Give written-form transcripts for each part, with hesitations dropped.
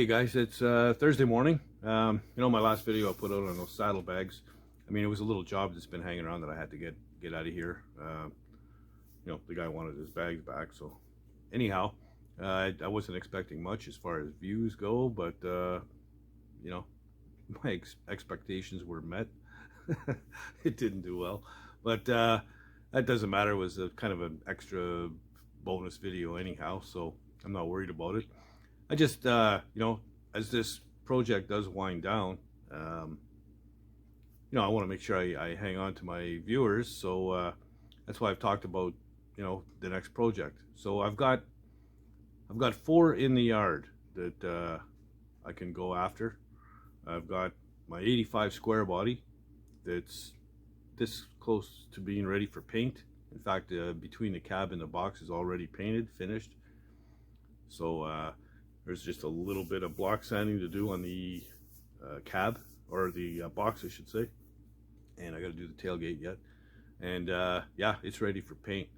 Hey guys, it's Thursday morning. You know, my last video I put out on those saddlebags. I mean, it was a little job that's been hanging around that I had to get out of here. You know, the guy wanted his bags back. So anyhow, I wasn't expecting much as far as views go, but you know, my expectations were met. It didn't do well, but that doesn't matter. It was a kind of an extra bonus video anyhow, so I'm not worried about it. I just, you know, as this project does wind down, you know, I want to make sure I hang on to my viewers. So that's why I've talked about, you know, the next project. So I've got 4 in the yard that I can go after. I've got my 85 square body that's this close to being ready for paint. In fact, between the cab and the box is already painted, finished. So there's just a little bit of block sanding to do on the cab, or the box I should say, and I got to do the tailgate yet. And yeah, it's ready for paint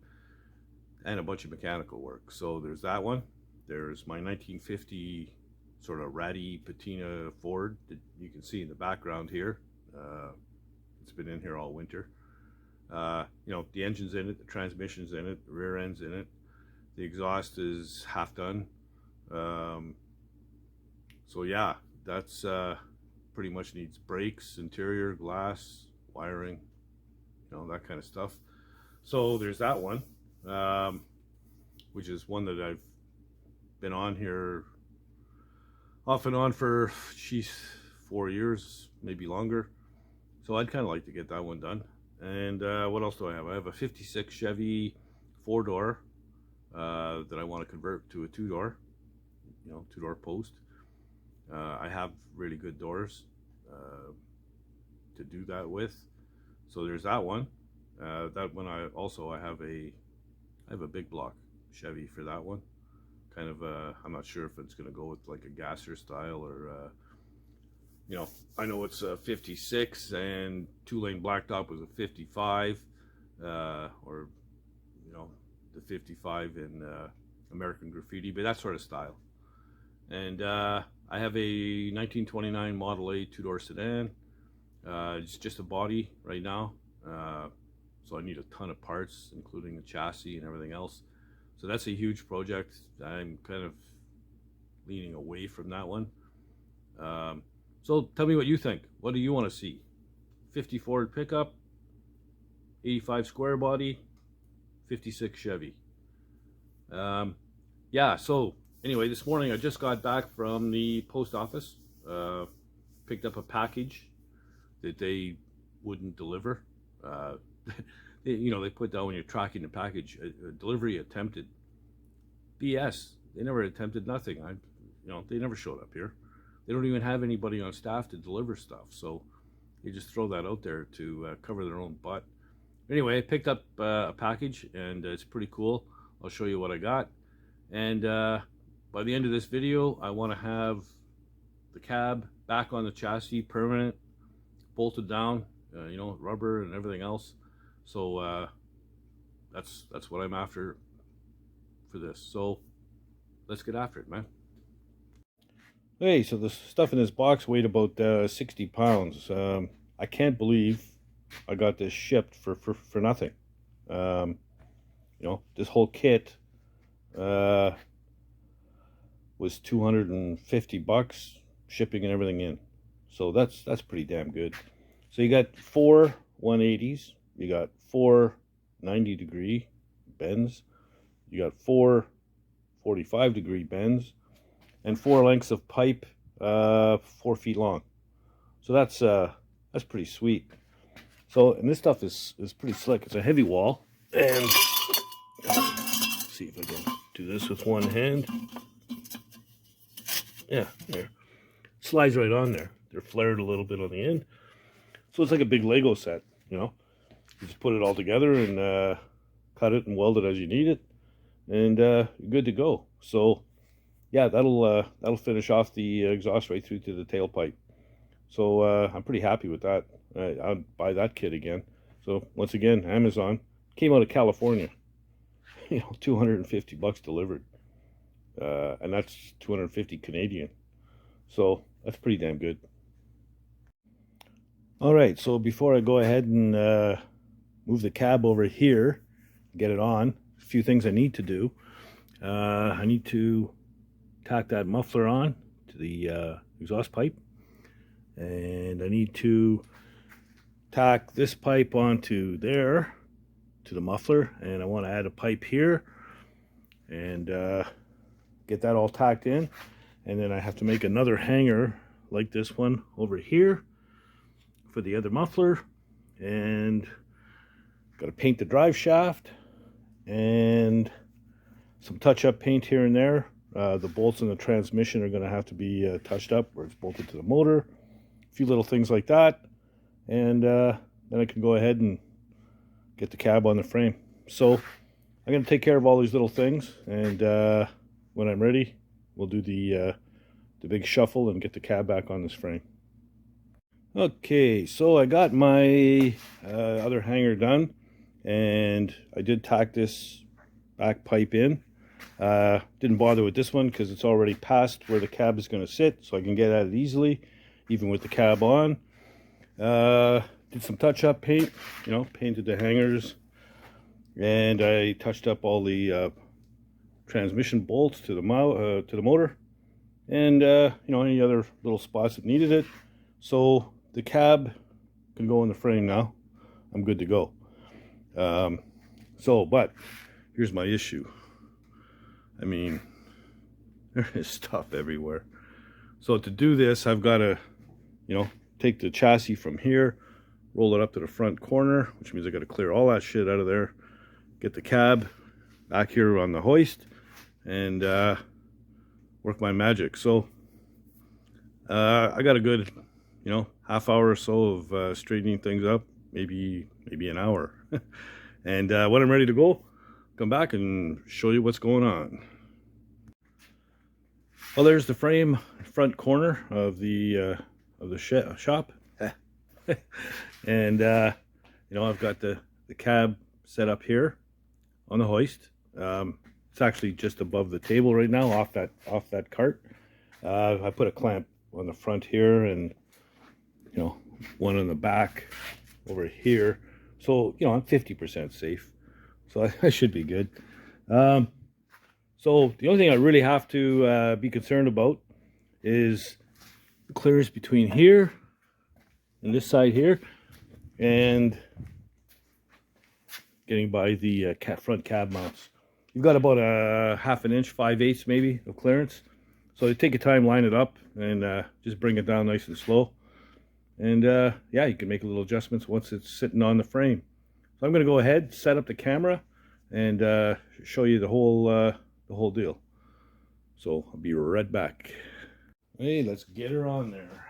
and a bunch of mechanical work. So there's that one. There's my 1950 sort of ratty patina Ford that you can see in the background here. It's been in here all winter. You know, the engine's in it, the transmission's in it, the rear end's in it, the exhaust is half done. So yeah, that's pretty much needs brakes, interior, glass, wiring, you know, that kind of stuff. So there's that one, which is one that I've been on here off and on for, geez, 4 years, maybe longer. So I'd kind of like to get that one done. And what else do I have? I have a 56 Chevy 4-door that I want to convert to a 2-door. You know, 2-door post. I have really good doors to do that with, so there's that one. That one I have a big block Chevy for that one. Kind of I'm not sure if it's going to go with like a gasser style or you know, I know it's a 56 and 2-lane blacktop was a 55, or you know, the 55 in American Graffiti, but that sort of style. And I have a 1929 Model A 2-door sedan. It's just a body right now, so I need a ton of parts, including the chassis and everything else. So that's a huge project. I'm kind of leaning away from that one. So tell me what you think. What do you want to see? 50 Ford pickup, 85 square body, 56 Chevy. Yeah, so anyway, this morning I just got back from the post office, picked up a package that they wouldn't deliver. You know, they put down when you're tracking the package, delivery attempted. BS. They never attempted nothing. You know, they never showed up here. They don't even have anybody on staff to deliver stuff, so they just throw that out there to cover their own butt. Anyway, I picked up a package, and it's pretty cool. I'll show you what I got. And by the end of this video, I want to have the cab back on the chassis, permanent, bolted down, you know, rubber and everything else. So that's what I'm after for this. So let's get after it, man. Hey, so the stuff in this box weighed about 60 pounds. I can't believe I got this shipped for nothing. You know, this whole kit was $250, shipping and everything in. So that's pretty damn good. So you got 4 180s, you got 4 90-degree bends, you got 4 45-degree bends, and 4 lengths of pipe, 4 feet long. So that's pretty sweet. So, and this stuff is pretty slick. It's a heavy wall, and let's see if I can do this with one hand. Yeah, there. Slides right on there. They're flared a little bit on the end. So it's like a big Lego set, you know. You just put it all together and cut it and weld it as you need it, and you're good to go. So yeah, that'll finish off the exhaust right through to the tailpipe. So I'm pretty happy with that. I'll buy that kit again. So once again, Amazon, came out of California. You know, $250 delivered. And that's 250 Canadian. So that's pretty damn good. All right, so before I go ahead and move the cab over here, get it on, a few things I need to do. I need to tack that muffler on to the exhaust pipe, and I need to tack this pipe onto there to the muffler, and I want to add a pipe here and get that all tacked in, and then I have to make another hanger like this one over here for the other muffler, and got to paint the drive shaft and some touch-up paint here and there. The bolts in the transmission are going to have to be touched up where it's bolted to the motor, a few little things like that, and then I can go ahead and get the cab on the frame. So I'm going to take care of all these little things, and when I'm ready, we'll do the big shuffle and get the cab back on this frame. Okay, so I got my other hanger done, and I did tack this back pipe in. Didn't bother with this one because it's already past where the cab is going to sit, so I can get at it easily, even with the cab on. Did some touch-up paint, painted the hangers, and I touched up all the transmission bolts to the motor, and any other little spots that needed it. So the cab can go in the frame now. I'm good to go. But here's my issue. I mean, there is stuff everywhere. So to do this, I've got to, take the chassis from here, roll it up to the front corner, which means I got to clear all that shit out of there, get the cab back here on the hoist, and work my magic. So I got a good, half hour or so of straightening things up, maybe an hour. And when I'm ready to go, come back and show you what's going on. Well, there's the frame front corner of the shop. And I've got the cab set up here on the hoist. It's actually just above the table right now, off that cart. I put a clamp on the front here, and one on the back over here. So I'm 50% safe, so I should be good. So the only thing I really have to be concerned about is the clearance between here and this side here, and getting by the front cab mounts. You've got about a half an inch, 5/8 maybe, of clearance. So you take your time, line it up, and just bring it down nice and slow. And yeah, you can make little adjustments once it's sitting on the frame. So I'm going to go ahead, set up the camera, and show you the whole deal. So I'll be right back. Hey, let's get her on there.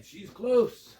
And she's close.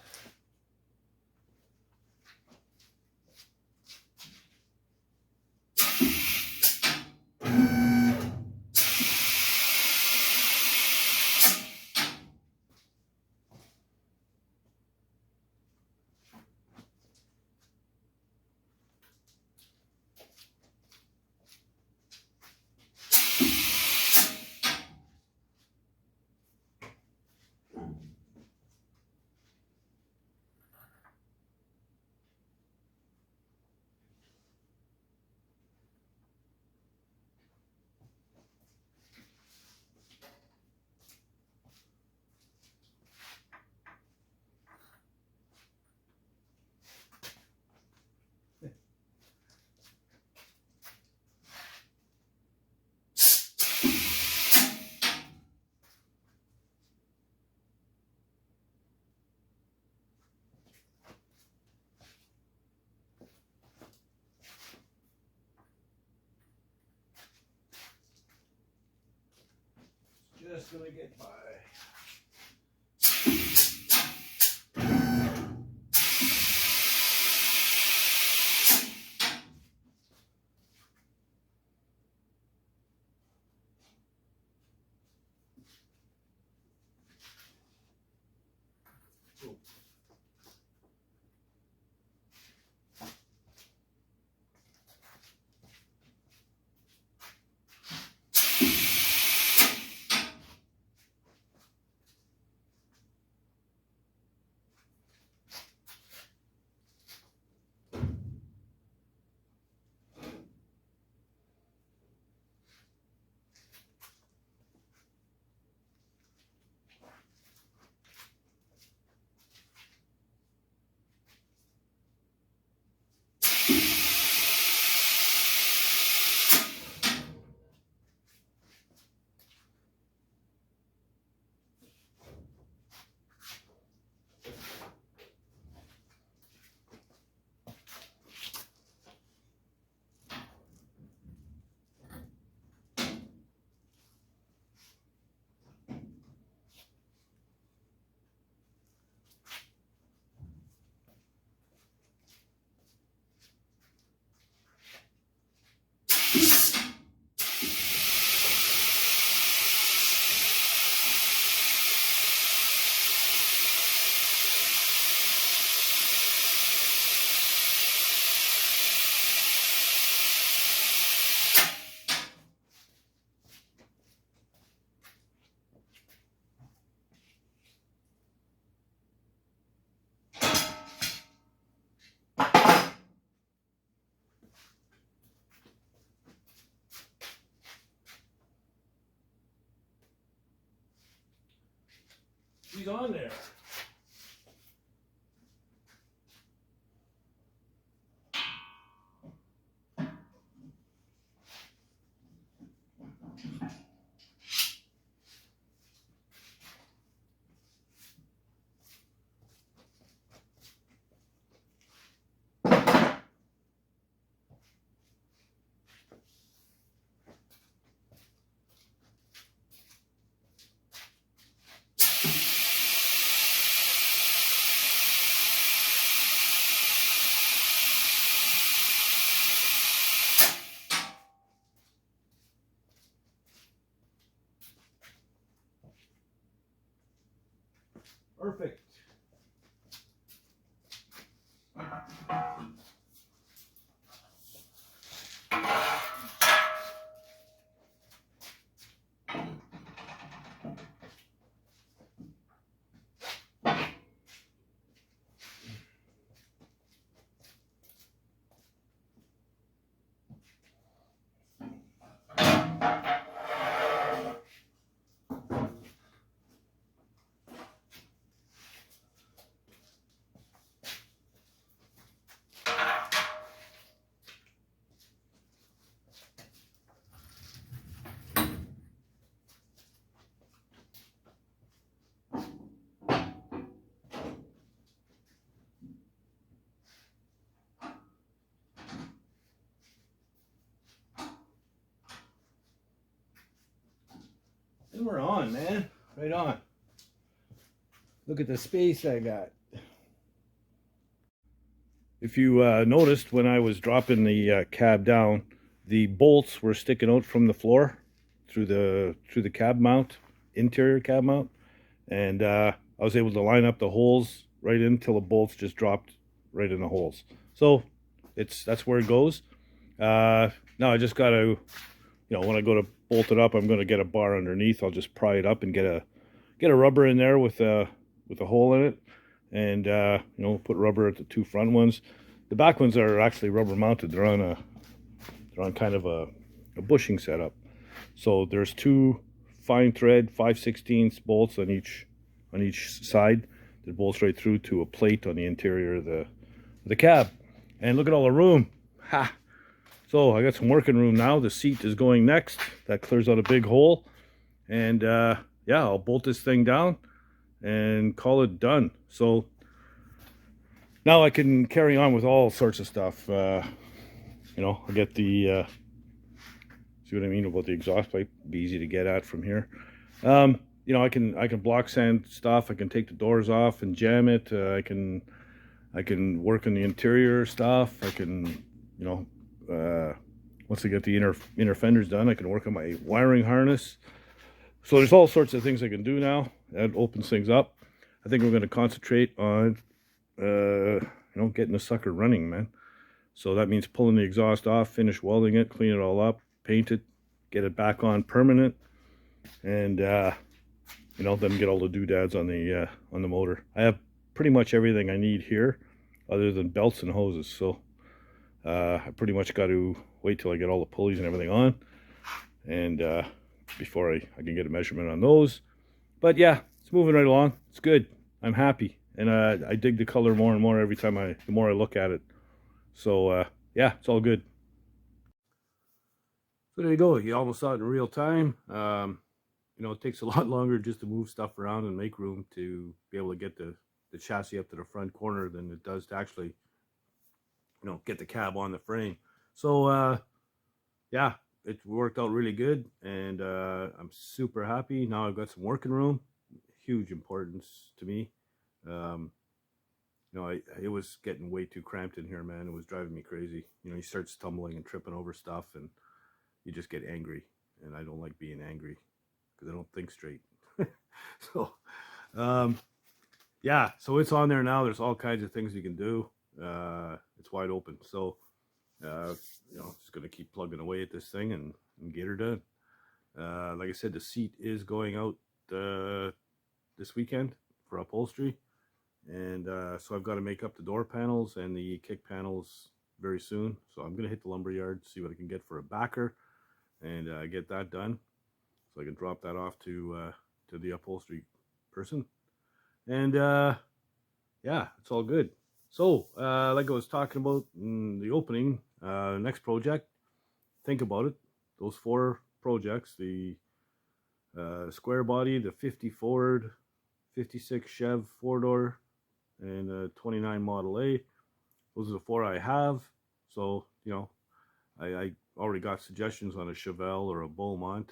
Just gonna get by. Cool. She's on there. Perfect. And we're on, man. Right on. Look at the space I got. If you noticed when I was dropping the cab down, the bolts were sticking out from the floor through the cab mount, interior cab mount, and I was able to line up the holes right in till the bolts just dropped right in the holes. So that's where it goes. Now I just gotta, when I go to bolt it up, I'm gonna get a bar underneath. I'll just pry it up and get a rubber in there with a hole in it, and put rubber at the two front ones. The back ones are actually rubber mounted. They're on kind of a bushing setup. So there's two fine thread 5/16 bolts on each side that bolts right through to a plate on the interior of the cab. And look at all the room. Ha! So I got some working room now. The seat is going next. That clears out a big hole. And yeah, I'll bolt this thing down and call it done. So now I can carry on with all sorts of stuff. I get the see what I mean about the exhaust pipe. Be easy to get at from here. I can block sand stuff. I can take the doors off and jam it. I can work on the interior stuff. I can, once I get the inner fenders done, I can work on my wiring harness. So there's all sorts of things I can do now. That opens things up. I think we're going to concentrate on, getting the sucker running, man. So that means pulling the exhaust off, finish welding it, clean it all up, paint it, get it back on permanent, and then get all the doodads on the motor. I have pretty much everything I need here, other than belts and hoses. So I pretty much got to wait till I get all the pulleys and everything on, and before I can get a measurement on those. But yeah, it's moving right along. It's good. I'm happy, and I dig the color more and more every time the more I look at it. So yeah, it's all good. So there you go. You almost saw it in real time. It takes a lot longer just to move stuff around and make room to be able to get the chassis up to the front corner than it does to actually, get the cab on the frame. So yeah, it worked out really good, and I'm super happy. Now I've got some working room. Huge importance to me. It was getting way too cramped in here, man. It was driving me crazy. You start stumbling and tripping over stuff, and you just get angry. And I don't like being angry because I don't think straight. So, yeah. So it's on there now. There's all kinds of things you can do. It's wide open. So, just gonna keep plugging away at this thing and get her done. Like I said, the seat is going out this weekend for upholstery. And so I've got to make up the door panels and the kick panels very soon. So I'm going to hit the lumber yard, see what I can get for a backer, and get that done. So I can drop that off to the upholstery person. And yeah, it's all good. So like I was talking about in the opening, next project, think about it. Those 4 projects, the square body, the 50 Ford, 56 Chev 4-door, and a 29 Model A. Those are the 4 I have. So, I already got suggestions on a Chevelle or a Beaumont.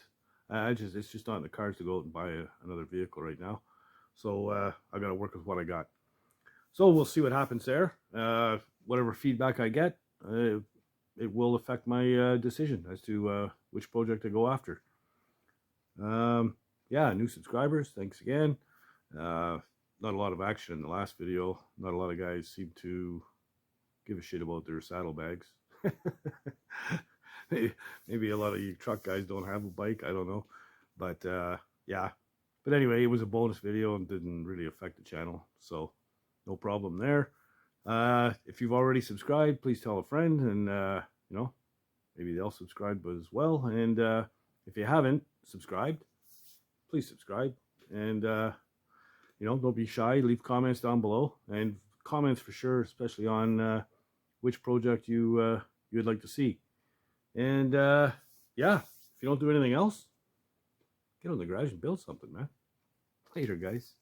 It's just not in the cards to go out and buy another vehicle right now. So I got to work with what I got. So we'll see what happens there. Whatever feedback I get, it will affect my decision as to which project I go after. Yeah, new subscribers, thanks again. Not a lot of action in the last video. Not a lot of guys seem to give a shit about their saddlebags. Maybe a lot of you truck guys don't have a bike. I don't know. But yeah. But anyway, it was a bonus video and didn't really affect the channel. So no problem there. If you've already subscribed, please tell a friend, and maybe they'll subscribe as well. And if you haven't subscribed, please subscribe. And don't be shy. Leave comments down below, and comments for sure, especially on which project you'd like to see. And yeah, if you don't do anything else, get on the garage and build something, man. Later, guys.